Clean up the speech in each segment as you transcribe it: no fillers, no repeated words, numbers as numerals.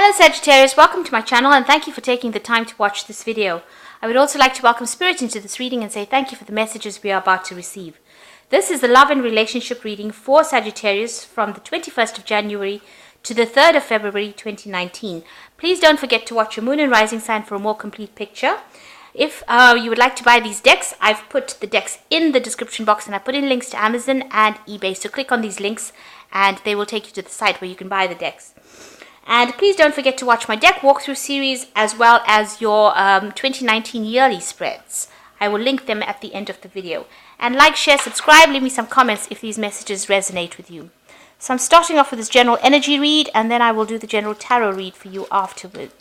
Hello Sagittarius, welcome to my channel and thank you for taking the time to watch this video. I would also like to welcome Spirit into this reading and say thank you for the messages we are about to receive. This is the love and relationship reading for Sagittarius from the 21st of January to the 3rd of February 2019. Please don't forget to watch your moon and rising sign for a more complete picture. If you would like to buy these decks, I've put the decks in the description box and I put in links to Amazon and eBay. So click on these links and they will take you to the site where you can buy the decks. And please don't forget to watch my deck walkthrough series as well as your 2019 yearly spreads. I will link them at the end of the video. And like, share, subscribe, leave me some comments if these messages resonate with you. So I'm starting off with this general energy read and then I will do the general tarot read for you afterwards.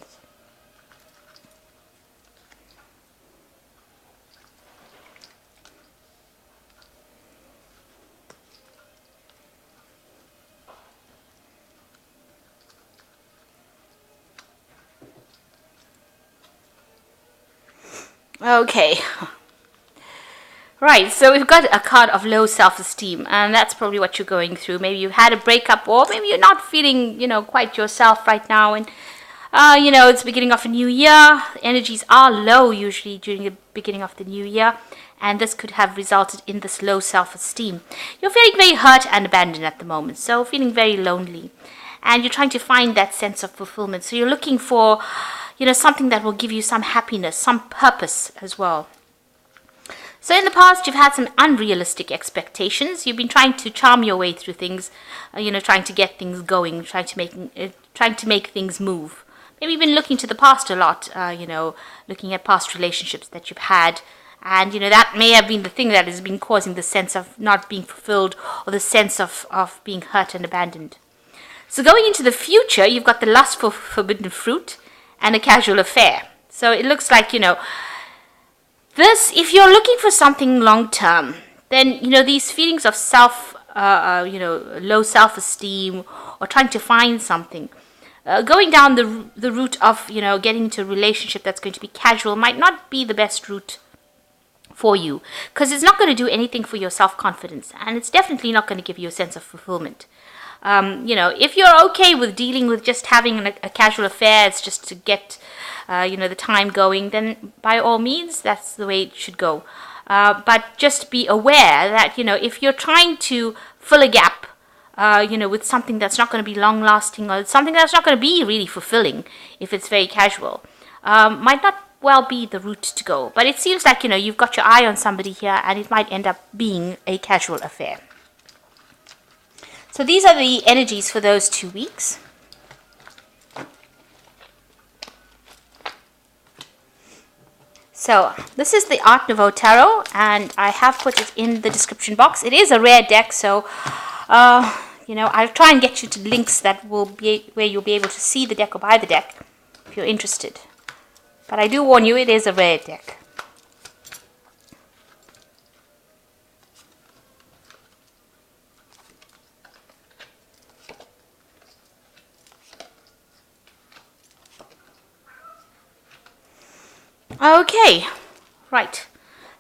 Okay, right, so we've got a card of low self-esteem, and that's probably what you're going through. Maybe you've had a breakup, or maybe you're not feeling, quite yourself right now, and, it's the beginning of a new year. Energies are low usually during the beginning of the new year, and this could have resulted in this low self-esteem. You're feeling very hurt and abandoned at the moment, so feeling very lonely, and you're trying to find that sense of fulfillment. So you're looking for something that will give you some happiness, some purpose as well. So in the past, you've had some unrealistic expectations. You've been trying to charm your way through things, trying to get things going, trying to make things move. Maybe you've been looking to the past a lot, looking at past relationships that you've had. And, that may have been the thing that has been causing the sense of not being fulfilled or the sense of being hurt and abandoned. So going into the future, you've got the lust for forbidden fruit and a casual affair. So it looks like, this, if you're looking for something long-term, then, these feelings of low self-esteem or trying to find something, going down the route of, getting into a relationship that's going to be casual might not be the best route for you, because it's not going to do anything for your self-confidence, and it's definitely not going to give you a sense of fulfillment. If you're okay with dealing with just having a casual affair, it's just to get, the time going, then by all means, that's the way it should go. But just be aware that, if you're trying to fill a gap, with something that's not going to be long-lasting or something that's not going to be really fulfilling, if it's very casual, might not well be the route to go. But it seems like, you've got your eye on somebody here and it might end up being a casual affair. So these are the energies for those 2 weeks. So this is the Art Nouveau Tarot, and I have put it in the description box. It is a rare deck, so I'll try and get you to links that will be where you'll be able to see the deck or buy the deck if you're interested. But I do warn you, it is a rare deck. Okay, right.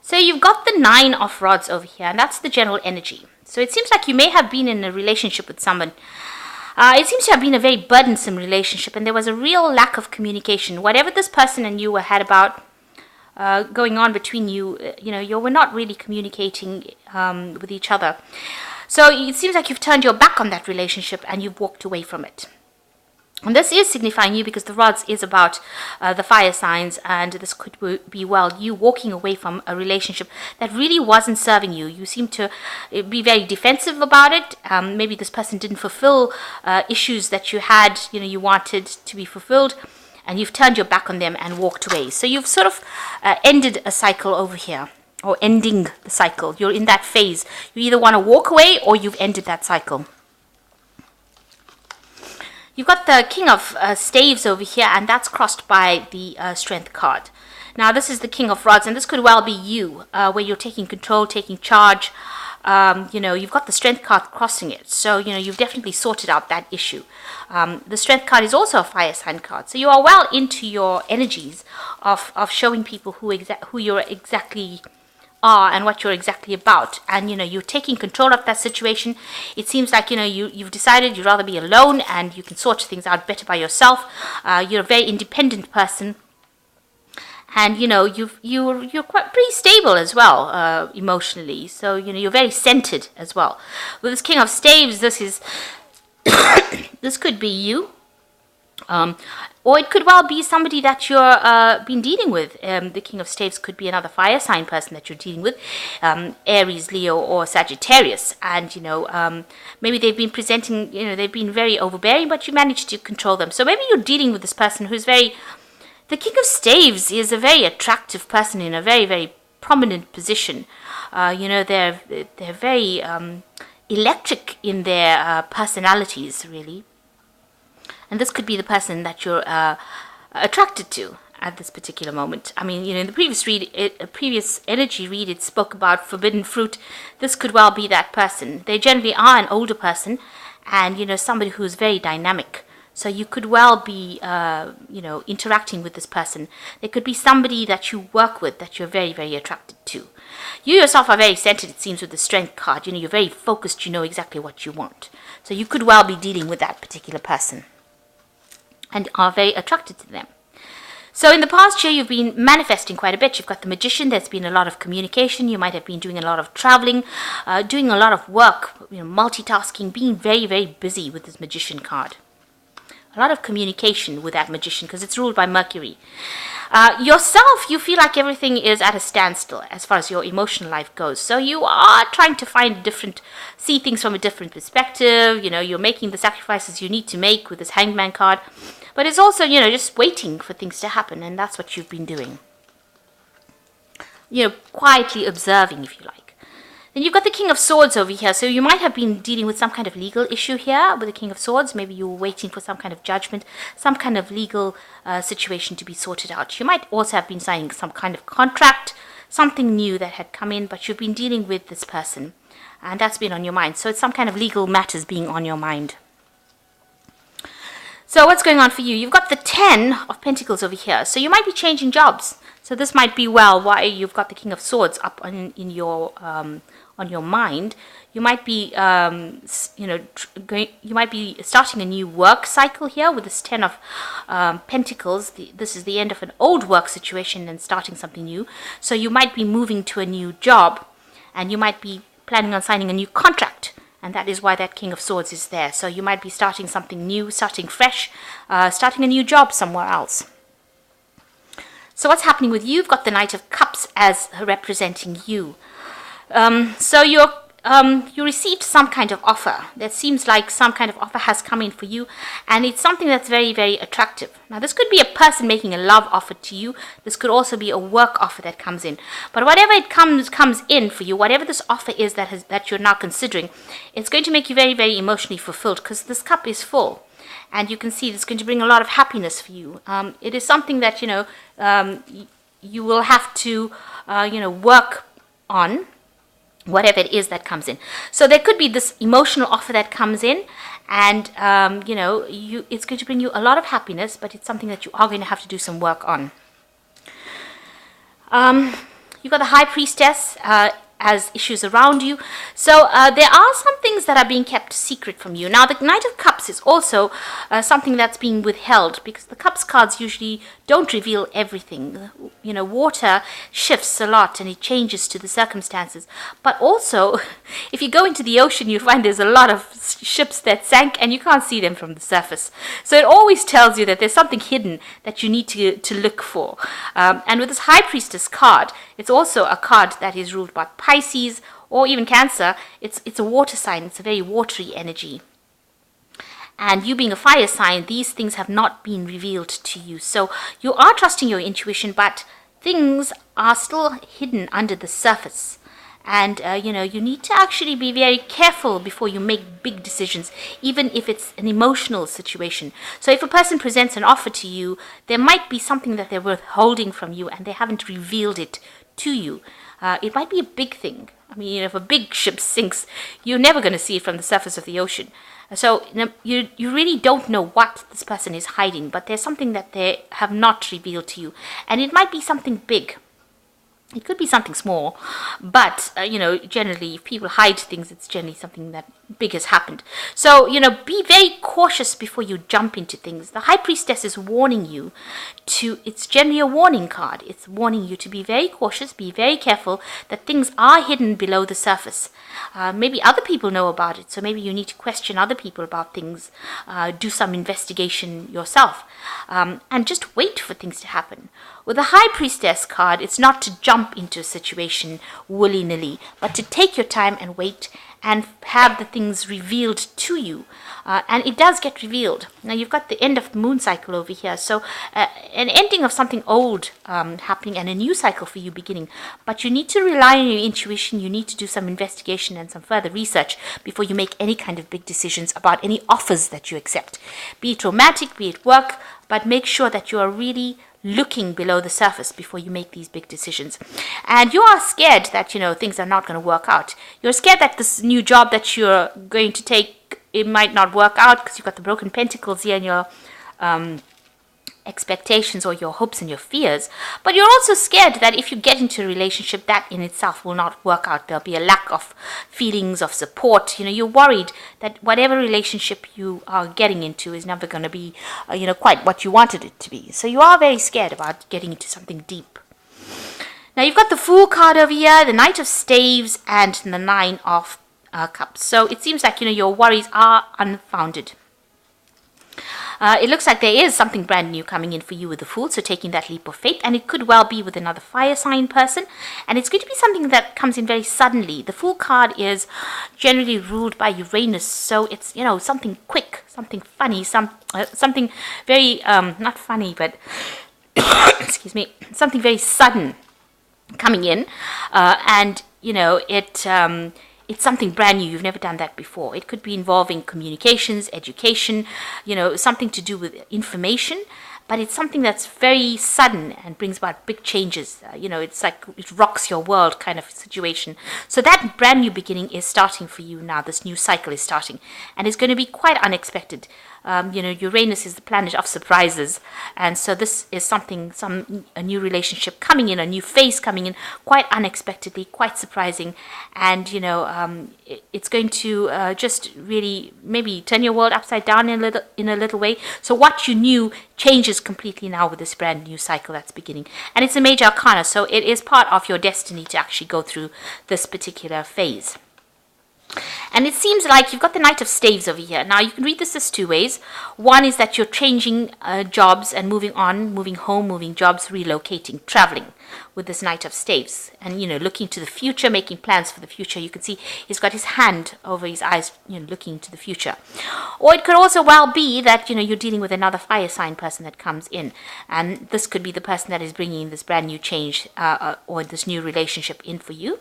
So you've got the 9 of Rods over here, and that's the general energy. So it seems like you may have been in a relationship with someone. It seems to have been a very burdensome relationship, and there was a real lack of communication. Whatever this person and you had about going on between you, you were not really communicating with each other. So it seems like you've turned your back on that relationship and you've walked away from it. And this is signifying you because the rods is about the fire signs, and this could be, you walking away from a relationship that really wasn't serving you. You seem to be very defensive about it. Maybe this person didn't fulfill issues that you had, you wanted to be fulfilled, and you've turned your back on them and walked away. So you've sort of ended a cycle over here, or ending the cycle. You're in that phase. You either want to walk away or you've ended that cycle. You've got the King of Staves over here, and that's crossed by the Strength card. Now, this is the King of Rods, and this could well be you, where you're taking control, taking charge. You've got the Strength card crossing it, so, you've definitely sorted out that issue. The Strength card is also a fire sign card, so you are well into your energies of showing people who you're exactly are and what you're exactly about. And, you're taking control of that situation. It seems like, you've decided you'd rather be alone and you can sort things out better by yourself. You're a very independent person. And, you're quite pretty stable as well, emotionally. So, you're very centered as well. With this King of Staves, this could be you. Or it could well be somebody that you're been dealing with. The King of Staves could be another fire sign person that you're dealing with, Aries, Leo, or Sagittarius. And, maybe they've been presenting, they've been very overbearing, but you managed to control them. So maybe you're dealing with this person who's very... The King of Staves is a very attractive person in a very, very prominent position. They're very electric in their personalities, really. And this could be the person that you're attracted to at this particular moment. I mean, in the previous energy read, it spoke about forbidden fruit. This could well be that person. They generally are an older person and, somebody who's very dynamic. So you could well be, interacting with this person. There could be somebody that you work with that you're very, very attracted to. You yourself are very centered, it seems, with the Strength card. You're very focused. You know exactly what you want. So you could well be dealing with that particular person and are very attracted to them. So in the past year, you've been manifesting quite a bit. You've got the Magician. There's been a lot of communication. You might have been doing a lot of traveling, doing a lot of work, multitasking, being very, very busy with this Magician card. A lot of communication with that Magician because it's ruled by Mercury. Yourself, you feel like everything is at a standstill as far as your emotional life goes. So you are trying to see things from a different perspective. You're making the sacrifices you need to make with this Hangman card. But it's also, just waiting for things to happen. And that's what you've been doing. Quietly observing, if you like. Then you've got the King of Swords over here. So you might have been dealing with some kind of legal issue here with the King of Swords. Maybe you were waiting for some kind of judgment, some kind of legal situation to be sorted out. You might also have been signing some kind of contract, something new that had come in, but you've been dealing with this person. And that's been on your mind. So it's some kind of legal matters being on your mind. So what's going on for you? You've got the 10 of Pentacles over here. So you might be changing jobs. So this might be why you've got the King of Swords up on your mind. You might be, you might be starting a new work cycle here with this 10 of Pentacles. This is the end of an old work situation and starting something new. So you might be moving to a new job, and you might be planning on signing a new contract. And that is why that King of Swords is there. So you might be starting something new, starting fresh, starting a new job somewhere else. So what's happening with you? You've got the Knight of Cups as representing you. So you received some kind of offer. That seems like some kind of offer has come in for you, and it's something that's very, very attractive. Now, this could be a person making a love offer to you. This could also be a work offer that comes in. But whatever it comes in for you, whatever this offer is that you're now considering, it's going to make you very, very emotionally fulfilled because this cup is full. And you can see it's going to bring a lot of happiness for you. It is something that, you will have to, work on, whatever it is that comes in. So there could be this emotional offer that comes in, and, it's going to bring you a lot of happiness, but it's something that you are going to have to do some work on. You've got the High Priestess as issues around you. So there are some things that are being kept secret from you. Now, the Knight of Cups is also something that's being withheld because the Cups cards usually don't reveal everything. Water shifts a lot and it changes to the circumstances. But also, if you go into the ocean, you find there's a lot of ships that sank and you can't see them from the surface. So it always tells you that there's something hidden that you need to look for. And with this High Priestess card, it's also a card that is ruled by Pisces or even Cancer. It's a water sign. It's a very watery energy. And you being a fire sign, these things have not been revealed to you. So you are trusting your intuition, but things are still hidden under the surface. And, you need to actually be very careful before you make big decisions, even if it's an emotional situation. So if a person presents an offer to you, there might be something that they're withholding from you and they haven't revealed it to you. It might be a big thing. I mean, if a big ship sinks, you're never going to see it from the surface of the ocean. So you really don't know what this person is hiding, but there's something that they have not revealed to you. And it might be something big. It could be something small, but generally, if people hide things, it's generally something that big has happened. So, be very cautious before you jump into things. The High Priestess is warning you it's generally a warning card. It's warning you to be very cautious, be very careful, that things are hidden below the surface. Maybe other people know about it, so maybe you need to question other people about things, do some investigation yourself, and just wait for things to happen. With the High Priestess card, it's not to jump into a situation willy-nilly, but to take your time and wait and have the things revealed to you. And it does get revealed. Now, you've got the end of the moon cycle over here, so an ending of something old happening and a new cycle for you beginning. But you need to rely on your intuition. You need to do some investigation and some further research before you make any kind of big decisions about any offers that you accept. Be it romantic, be it work, but make sure that you are really looking below the surface before you make these big decisions. And you are scared that, things are not going to work out. You're scared that this new job that you're going to take, it might not work out because you've got the broken pentacles here in your expectations or your hopes and your fears. But you're also scared that if you get into a relationship, that in itself will not work out. There'll be a lack of feelings of support. You're worried that whatever relationship you are getting into is never going to be quite what you wanted it to be. So you are very scared about getting into something deep. Now, you've got the Fool card over here, the Knight of Staves, and the Nine of Cups. So it seems like your worries are unfounded. It looks like there is something brand new coming in for you with the Fool, so taking that leap of faith, and it could well be with another fire sign person, and it's going to be something that comes in very suddenly. The Fool card is generally ruled by Uranus, so it's, something quick, something funny, something very, not funny, but, excuse me, something very sudden coming in, and, it's something brand new. You've never done that before. It could be involving communications, education, something to do with information, but it's something that's very sudden and brings about big changes. It's like it rocks your world kind of situation. So that brand new beginning is starting for you now. This new cycle is starting, and it's going to be quite unexpected. Uranus is the planet of surprises, and so this is a new relationship coming in, a new phase coming in, quite unexpectedly, quite surprising, and it's going to just really maybe turn your world upside down in a little way. So what you knew changes completely now with this brand new cycle that's beginning, and it's a major arcana, so it is part of your destiny to actually go through this particular phase. And it seems like you've got the Knight of Staves over here. Now, you can read this as two ways. One is that you're changing jobs and moving on, moving home, moving jobs, relocating, traveling with this Knight of Staves. And, looking to the future, making plans for the future. You can see he's got his hand over his eyes, looking to the future. Or it could also well be that, you're dealing with another fire sign person that comes in. And this could be the person that is bringing this brand new change or this new relationship in for you.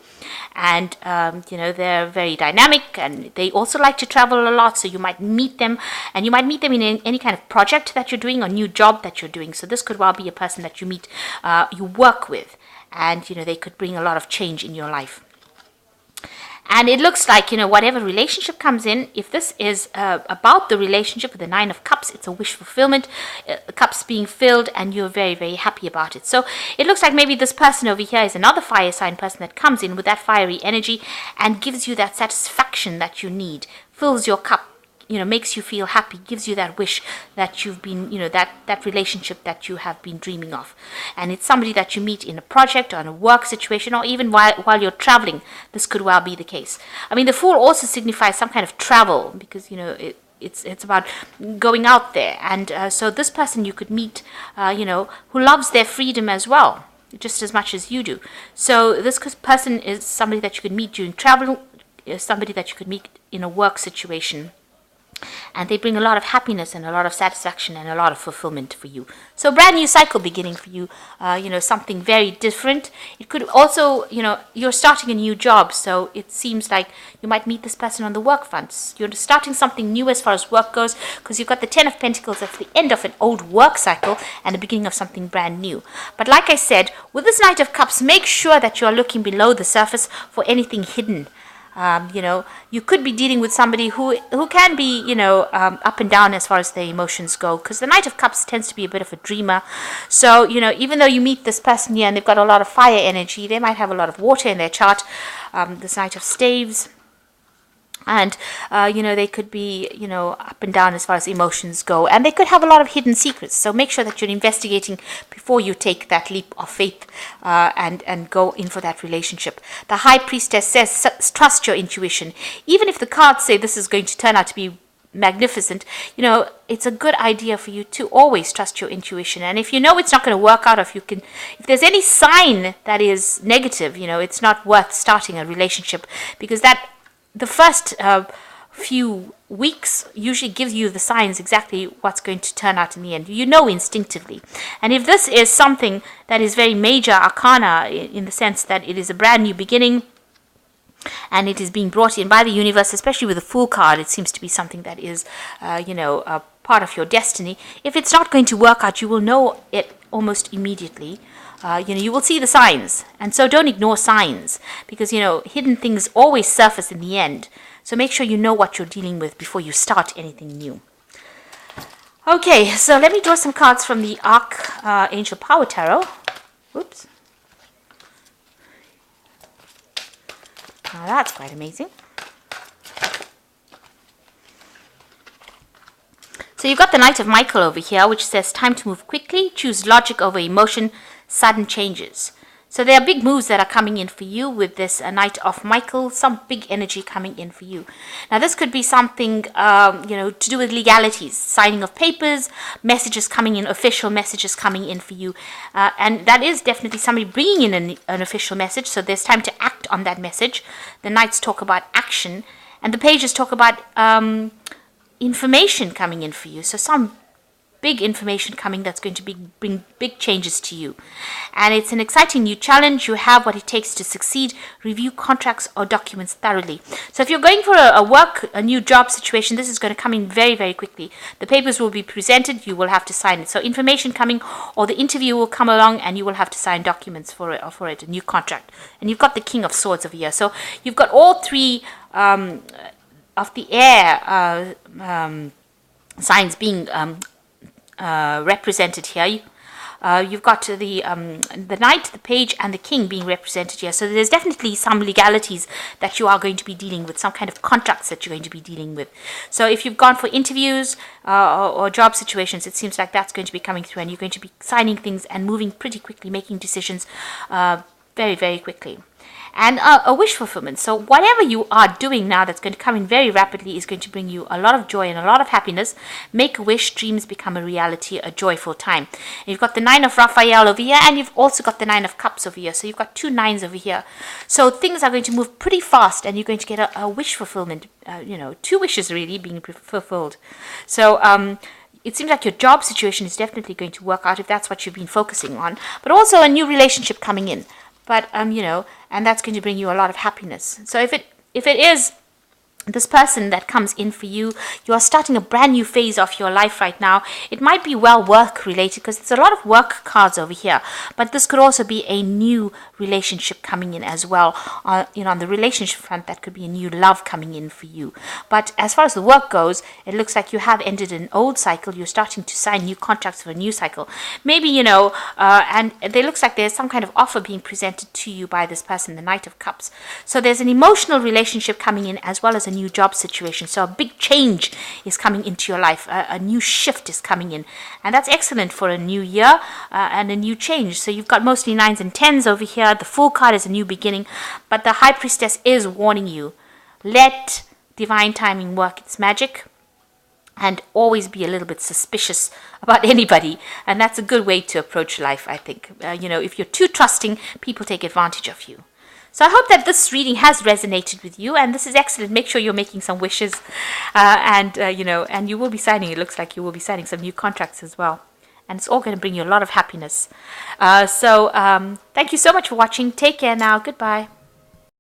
And, they're very dynamic, and they also like to travel a lot, so you might meet them, and you might meet them in any kind of project that you're doing or new job that you're doing. So this could well be a person that you meet, you work with, and they could bring a lot of change in your life. And it looks like, whatever relationship comes in, if this is about the relationship with the Nine of Cups, it's a wish fulfillment, the cups being filled, and you're very, very happy about it. So it looks like maybe this person over here is another fire sign person that comes in with that fiery energy and gives you that satisfaction that you need, fills your cup, makes you feel happy, gives you that wish that you've been, that relationship that you have been dreaming of. And it's somebody that you meet in a project or in a work situation, or even while you're traveling. This could well be the case. I mean, the Fool also signifies some kind of travel, because, it's about going out there. And so this person you could meet, who loves their freedom as well, just as much as you do. So this person is somebody that you could meet during travel, somebody that you could meet in a work situation. And they bring a lot of happiness and a lot of satisfaction and a lot of fulfillment for you. So brand new cycle beginning for you, something very different. It could also, you're starting a new job, so it seems like you might meet this person on the work front. You're starting something new as far as work goes, because you've got the Ten of Pentacles at the end of an old work cycle and the beginning of something brand new. But like I said, with this Knight of Cups, make sure that you are looking below the surface for anything hidden. You could be dealing with somebody who can be, up and down as far as their emotions go, because the Knight of Cups tends to be a bit of a dreamer. So, even though you meet this person here and they've got a lot of fire energy, they might have a lot of water in their chart. This Knight of Staves. And, they could be, up and down as far as emotions go. And they could have a lot of hidden secrets. So make sure that you're investigating before you take that leap of faith and go in for that relationship. The High Priestess says, trust your intuition. Even if the cards say this is going to turn out to be magnificent, it's a good idea for you to always trust your intuition. And if it's not going to work out, if there's any sign that is negative, it's not worth starting a relationship, because the first few weeks usually gives you the signs exactly what's going to turn out in the end. Instinctively. And if this is something that is very major arcana, in the sense that it is a brand new beginning and it is being brought in by the universe, especially with the Fool card, it seems to be something that is, a part of your destiny. If it's not going to work out, you will know it almost immediately. You will see the signs, and so don't ignore signs, because hidden things always surface in the end. So make sure you know what you're dealing with before you start anything new. Okay, so let me draw some cards from the Archangel Power Tarot. Whoops. Now that's quite amazing. So you've got the Knight of Michael over here, which says time to move quickly, choose logic over emotion, sudden changes. So there are big moves that are coming in for you with this Knight of Michael, some big energy coming in for you. Now this could be something, to do with legalities, signing of papers, messages coming in, official messages coming in for you. And that is definitely somebody bringing in an official message, so there's time to act on that message. The Knights talk about action, and the pages talk about information coming in for you. So some big information coming that's going to bring big changes to you. And it's an exciting new challenge. You have what it takes to succeed. Review contracts or documents thoroughly. So if you're going for a new job situation, this is going to come in very, very quickly. The papers will be presented. You will have to sign it. So information coming, or the interview will come along and you will have to sign documents for it, a new contract. And you've got the King of Swords over here. So you've got all three of the air signs being represented here. You've got the Knight, the Page, and the King being represented here. So there's definitely some legalities that you are going to be dealing with, some kind of contracts that you're going to be dealing with. So if you've gone for interviews or job situations, it seems like that's going to be coming through, and you're going to be signing things and moving pretty quickly, making decisions very, very quickly. And a wish fulfillment. So whatever you are doing now that's going to come in very rapidly is going to bring you a lot of joy and a lot of happiness. Make a wish, dreams become a reality, a joyful time. And you've got the Nine of Raphael over here, and you've also got the Nine of Cups over here. So you've got two nines over here. So things are going to move pretty fast, and you're going to get a wish fulfillment. Two wishes really being fulfilled. So it seems like your job situation is definitely going to work out if that's what you've been focusing on. But also a new relationship coming in. But, and that's going to bring you a lot of happiness. So if it is this person that comes in for you, you are starting a brand new phase of your life right now. It might be work related, because there's a lot of work cards over here, but this could also be a new relationship coming in as well. On the relationship front, that could be a new love coming in for you. But as far as the work goes, it looks like you have ended an old cycle. You're starting to sign new contracts for a new cycle. Maybe, and it looks like there's some kind of offer being presented to you by this person, the Knight of Cups. So there's an emotional relationship coming in, as well as a new job situation. So a big change is coming into your life. A new shift is coming in, and that's excellent for a new year and a new change. So you've got mostly 9s and 10s over here. The Fool card is a new beginning, but the High Priestess is warning you, let divine timing work its magic, and always be a little bit suspicious about anybody. And that's a good way to approach life, I think. If you're too trusting, people take advantage of you. So I hope that this reading has resonated with you, and this is excellent. Make sure you're making some wishes, and you will be signing. It looks like you will be signing some new contracts as well, and it's all going to bring you a lot of happiness. So thank you so much for watching. Take care now. Goodbye.